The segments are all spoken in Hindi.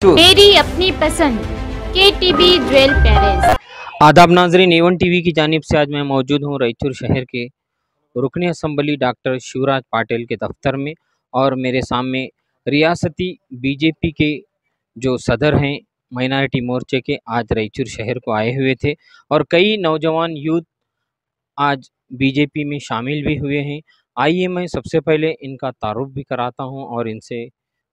मेरी अपनी पसंद KTB ज्वेल पैलेस। आदाब नाजरीन, A1 टीवी की जानिब से आज मैं मौजूद हूँ रायचूर शहर के रुकन असम्बली डॉक्टर शिवराज पाटिल के दफ्तर में। और मेरे सामने रियासती बीजेपी के जो सदर हैं माइनॉरिटी मोर्चे के, आज रायचूर शहर को आए हुए थे और कई नौजवान यूथ आज बीजेपी में शामिल भी हुए हैं। आइए मैं सबसे पहले इनका तारुफ भी कराता हूँ और इनसे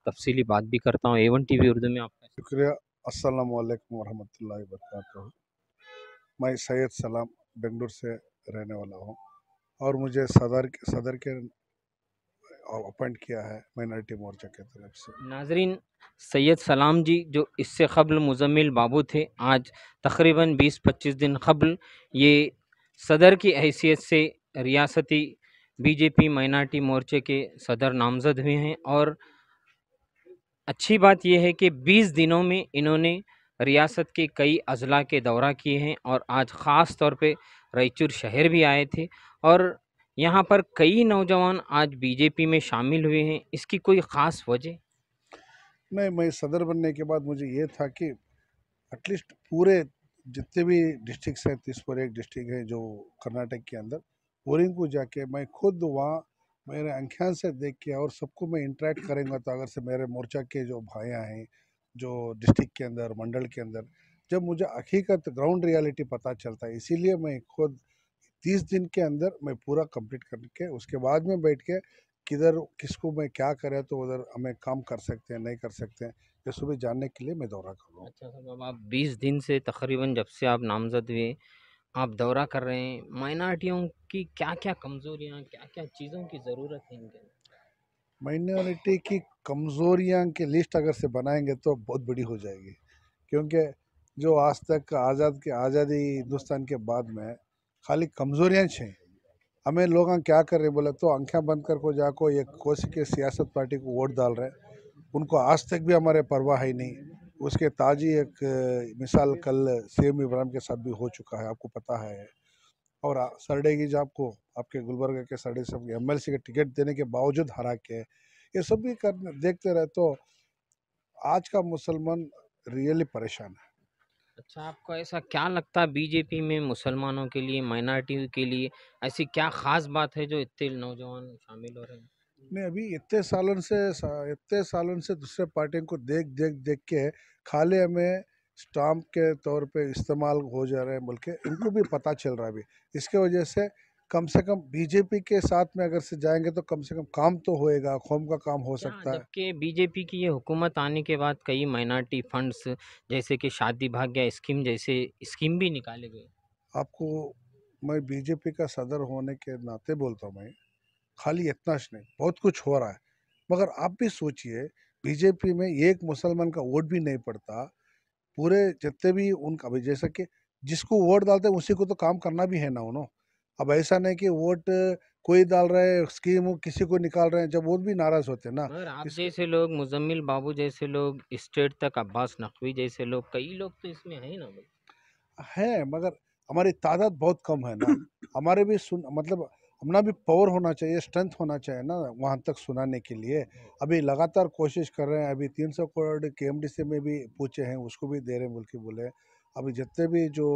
तफसीली बात भी करता हूँ। A1 टीवी उर्दू में आपका शुक्रिया। अस्सलाम वालेकुम वरहमतुल्लाहि वबरकातुहू। मैं सैयद सलाम बेंगलुरु से रहने वाला हूँ और मुझे सदर के अपॉइंट किया है माइनॉरिटी मोर्चा की तरफ से। नाजरीन, सैयद सलाम जी जो इससे कबल मुजम्मिल बाबू थे, आज तकरीबन 20-25 दिन कबल ये सदर की हैसियत से रियासती बीजेपी माइनॉरिटी मोर्चे के सदर नामज़द हुए हैं। और अच्छी बात यह है कि 20 दिनों में इन्होंने रियासत के कई अजला के दौरा किए हैं और आज ख़ास तौर पे रायचूर शहर भी आए थे और यहाँ पर कई नौजवान आज बीजेपी में शामिल हुए हैं। इसकी कोई ख़ास वजह? नहीं, मैं सदर बनने के बाद मुझे ये था कि एटलीस्ट पूरे जितने भी डिस्ट्रिक्ट हैं, 30 डिस्ट्रिक्ट हैं जो कर्नाटक के अंदर, बोरिंग को जाके मैं खुद वहाँ मेरे आँखें से देख के और सबको मैं इंटरेक्ट करेंगे। तो अगर से मेरे मोर्चा के जो भाइयाँ हैं जो डिस्ट्रिक्ट के अंदर मंडल के अंदर, जब मुझे हकीकत ग्राउंड रियलिटी पता चलता है, इसीलिए मैं खुद 30 दिन के अंदर मैं पूरा कंप्लीट करके उसके बाद में बैठ के किधर किसको मैं क्या करें तो उधर हमें काम कर सकते हैं नहीं कर सकते हैं ये सुबह जानने के लिए मैं दौरा कर रहा हूँ। अच्छा साहब, आप 20 दिन से तकरीबन जब से आप नामज़द हुए आप दौरा कर रहे हैं, माइनॉरिटियों की क्या क्या कमज़ोरियाँ, क्या क्या चीज़ों की ज़रूरत है इनके? माइनॉरिटी की कमज़ोरियाँ की लिस्ट अगर से बनाएंगे तो बहुत बड़ी हो जाएगी, क्योंकि जो आज तक आज़ादी हिंदुस्तान के बाद में खाली कमज़ोरियाँ हैं। हमें लोग क्या कर रहे हैं बोले तो आंखें बंद कर को जाको एक कोई के सियासत पार्टी को वोट डाल रहे हैं। उनको आज तक भी हमारे परवाह है नहीं। उसके ताजी एक मिसाल कल सीएम इब्राहिम के साथ भी हो चुका है, आपको पता है। और सरडे की जो आपको आपके गुलबर्गा के सरडे सब एमएलसी के टिकट देने के बावजूद हरा के ये सब भी कर देखते रहे तो आज का मुसलमान रियली परेशान है। अच्छा, आपको ऐसा क्या लगता है बीजेपी में मुसलमानों के लिए, माइनॉरिटी के लिए ऐसी क्या ख़ास बात है जो इतने नौजवान शामिल हो रहे हैं? नहीं, अभी इतने सालों से दूसरे पार्टियों को देख देख देख के खाली हमें स्टाम्प के तौर पे इस्तेमाल हो जा रहे हैं बोल के इनको भी पता चल रहा है अभी। इसके वजह से कम बीजेपी के साथ में अगर से जाएंगे तो कम से कम काम तो होएगा, कौम का काम हो क्या सकता है। जबकि बीजेपी की ये हुकूमत आने के बाद कई माइनॉरिटी फंड्स जैसे कि शादी भाग्य स्कीम जैसे स्कीम भी निकाले गए। आपको मैं बीजेपी का सदर होने के नाते बोलता हूँ, मैं खाली इतना नहीं बहुत कुछ हो रहा है। मगर आप भी सोचिए, बीजेपी में एक मुसलमान का वोट भी नहीं पड़ता। पूरे जितने भी उनका अभी जैसा कि जिसको वोट डालते हैं उसी को तो काम करना भी है ना उन्होंने। अब ऐसा नहीं कि वोट कोई डाल रहे हैं स्कीम किसी को निकाल रहे हैं, जब वो भी नाराज होते हैं ना। मगर आप इसके जैसे लोग, मुजम्मिल बाबू जैसे लोग, स्टेट तक अब्बास नकवी जैसे लोग, कई लोग तो इसमें हैं ना भाई। है मगर हमारी तादाद बहुत कम है ना। हमारे भी सुन मतलब अपना भी पावर होना चाहिए, स्ट्रेंथ होना चाहिए ना वहाँ तक सुनाने के लिए। अभी लगातार कोशिश कर रहे हैं। अभी 300 करोड़ KMDC में भी पूछे हैं, उसको भी दे रहे हैं बोल के बोले। अभी जितने भी जो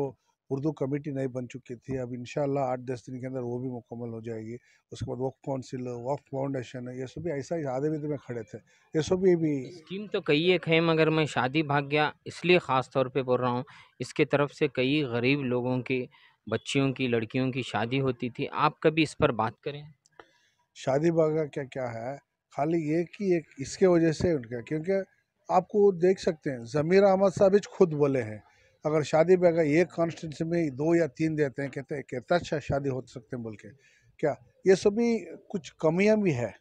उर्दू कमेटी नई बन चुकी थी, अब इंशाल्लाह 8-10 दिन के अंदर वो भी मुकम्मल हो जाएगी। उसके बाद वक्फ काउंसिल, वक्फ फाउंडेशन, ये सब भी ऐसा ही आधे विधे में खड़े थे, ये सब भी। स्कीम तो कई एक है, मगर मैं शादी भाग्य इसलिए ख़ास तौर पे बोल रहा हूँ, इसके तरफ से कई गरीब लोगों के बच्चियों की, लड़कियों की शादी होती थी। आप कभी इस पर बात करें? शादी बागा क्या क्या है, खाली एक ही एक इसके वजह से उनका, क्योंकि आपको देख सकते हैं ज़मीर अहमद साहब खुद बोले हैं अगर शादी बागा एक कॉन्स्टिट्यूंसी में 2 या 3 देते हैं, कहते हैं कितना अच्छा शादी हो सकते हैं बोल के। क्या ये सभी कुछ कमियां भी है,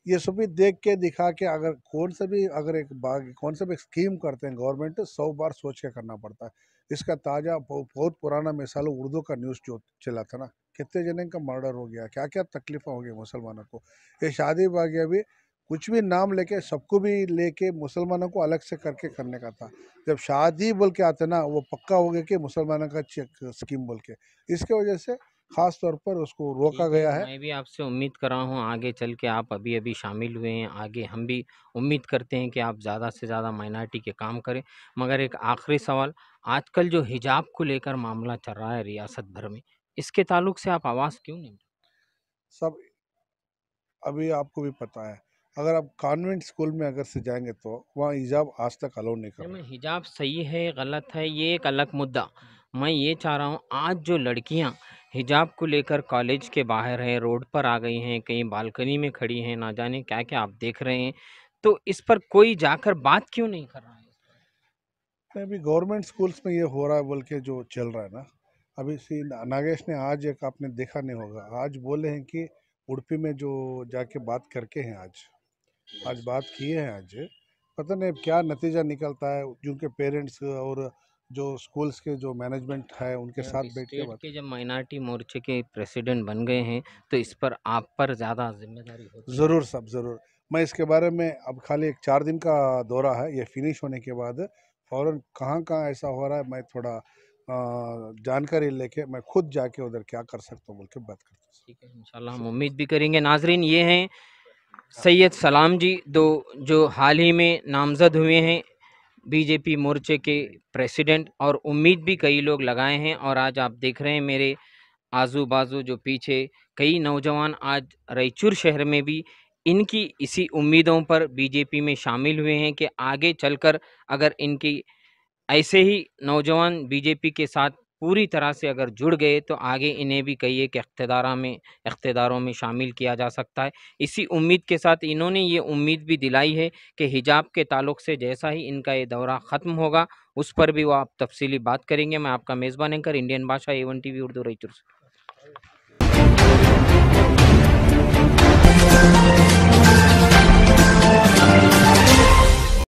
ये सभी देख के दिखा के अगर कौन सा भी अगर एक बाग कौन सा भी स्कीम करते हैं गवर्नमेंट 100 बार सोच के करना पड़ता है। इसका ताज़ा बहुत पुराना मिसाल उर्दू का न्यूज़ जो चला था ना, कितने जने का मर्डर हो गया, क्या क्या तकलीफें हो गई मुसलमानों को। ये शादी बागिया भी कुछ भी नाम लेके सबको भी लेके मुसलमानों को अलग से करके करने का था। जब शादी बोल के आते ना वो पक्का हो गया कि मुसलमानों का चेक स्कीम बोल के। इसके वजह से ख़ास तौर पर उसको रोका ठीक गया है, है। मैं भी आपसे उम्मीद कर रहा हूँ आगे चल के आप अभी-अभी शामिल हुए हैं, आगे हम भी उम्मीद करते हैं कि आप ज़्यादा से ज़्यादा माइनॉरिटी के काम करें। मगर एक आखिरी सवाल, आजकल जो हिजाब को लेकर मामला चल रहा है रियासत भर में, इसके ताल्लुक से आप आवाज़ क्यों नहीं? सब अभी आपको भी पता है, अगर आप कॉन्वेंट स्कूल में अगर से जाएँगे तो वहाँ हिजाब आज तक अलाउ नहीं कर नहीं, रहे मैं हैं। हिजाब सही है, गलत है, ये एक अलग मुद्दा। मैं ये चाह रहा हूँ आज जो लड़कियाँ हिजाब को लेकर कॉलेज के बाहर हैं, रोड पर आ गई हैं, कहीं बालकनी में खड़ी हैं, ना जाने क्या-क्या आप देख रहे हैं। तो इस पर कोई जाकर बात क्यों नहीं कर रहा है? नहीं, अभी गवर्नमेंट स्कूल्स में ये हो रहा है बोल के जो चल रहा है ना, अभी सी नागेश ने आज एक आपने देखा नहीं होगा, आज बोले हैं कि उडुपी में जो जाके बात करके हैं आज बात किए हैं आज, पता नहीं अब क्या नतीजा निकलता है, क्योंकि पेरेंट्स और जो स्कूल्स के जो मैनेजमेंट है उनके नहीं, अब साथ बैठ के स्टेट बात। के जब माइनॉरिटी मोर्चे के प्रेसिडेंट बन गए हैं, तो इस पर आप पर ज़्यादा ज़िम्मेदारी होती है। ज़रूर साहब ज़रूर, मैं इसके बारे में अब खाली एक 4 दिन का दौरा है, ये फिनिश होने के बाद फ़ौरन कहाँ-कहाँ ऐसा हो रहा है मैं थोड़ा जानकारी लेके मैं खुद जाके उधर क्या कर सकता हूँ बोल के बात करता हूँ। ठीक है, इंशाल्लाह हम उम्मीद भी करेंगे। नाज़रीन, ये हैं सैयद सलाम जी, जो हाल ही में नामज़द हुए हैं बीजेपी मोर्चे के प्रेसिडेंट, और उम्मीद भी कई लोग लगाए हैं। और आज आप देख रहे हैं मेरे आजू बाजू जो पीछे कई नौजवान आज रायचूर शहर में भी इनकी इसी उम्मीदों पर बीजेपी में शामिल हुए हैं कि आगे चलकर अगर इनकी ऐसे ही नौजवान बीजेपी के साथ पूरी तरह से अगर जुड़ गए तो आगे इन्हें भी कई एक इख्तिदारों में शामिल किया जा सकता है। इसी उम्मीद के साथ इन्होंने ये उम्मीद भी दिलाई है कि हिजाब के ताल्लुक से जैसा ही इनका ये दौरा ख़त्म होगा उस पर भी वो आप तफसीली बात करेंगे। मैं आपका मेज़बान एंकर इंडियन भाषा A1 TV उर्दू रायचूर से।